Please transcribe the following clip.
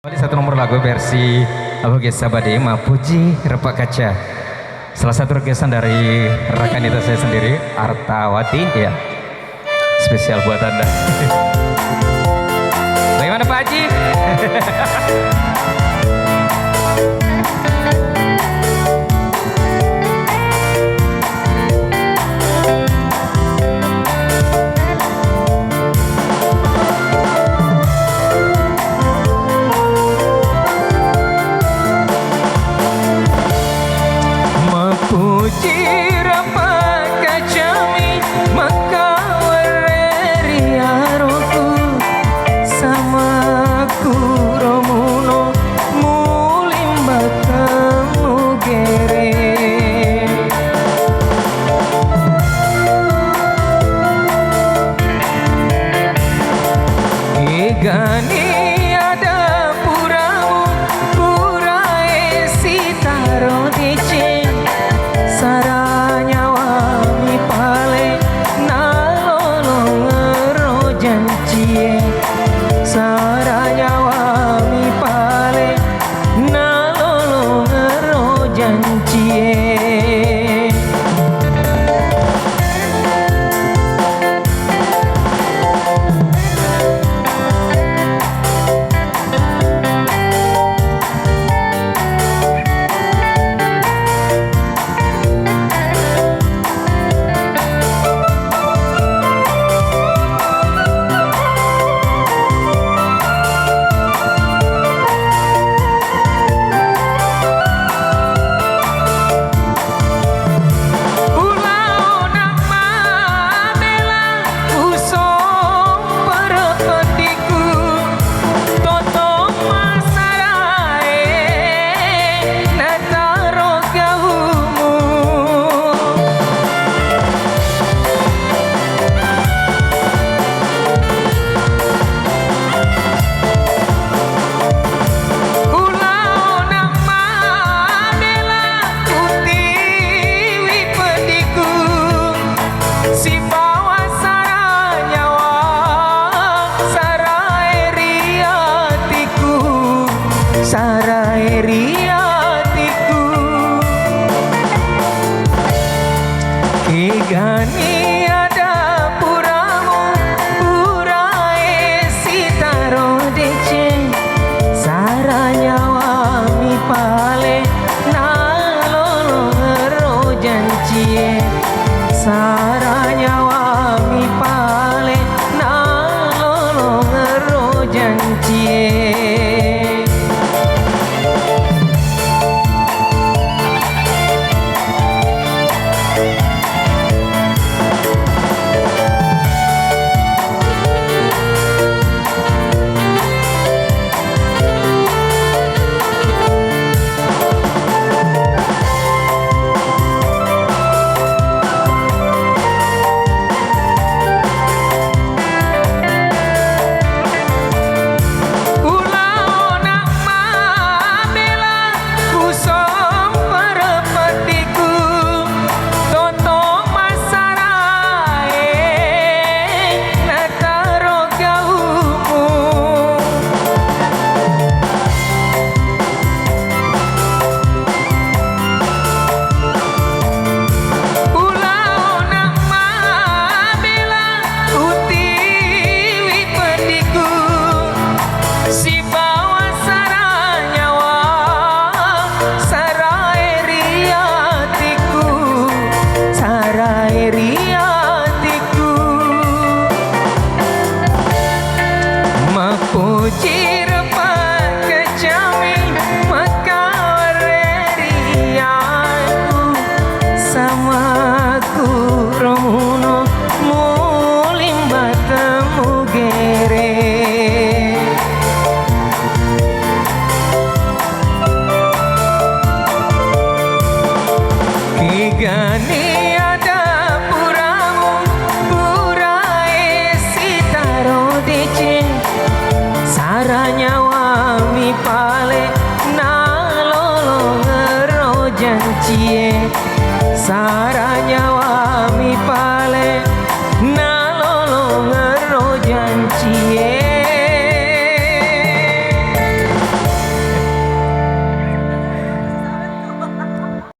Satu nomor lagu versi Aboge Sabade Mapuji Repak Kaca. Salah satu requestan dari rekan itu saya sendiri, Artawati, ya. Spesial buat Anda. Bagaimana Pak Haji? Puji Rapa Kacami maka wereri aroku sama kuromuno mulimba kamu gere Igani ada puramu purae sitaro dice saranya wami pale nalolo ngero jancie saranya wami pale nalolo ngero jancie Saraeriatiku Kigani ada puramu purae sitaro dece saranya wami pale nalolo ngero jancie saranya wami pale nalolo ngero jancie Puji Rapa Kacami maka wereri aku sama kuromuno mulimba temu gere Kigani ada puramu purae sitaro dice saranya wami pale nalolo ngero jancie sara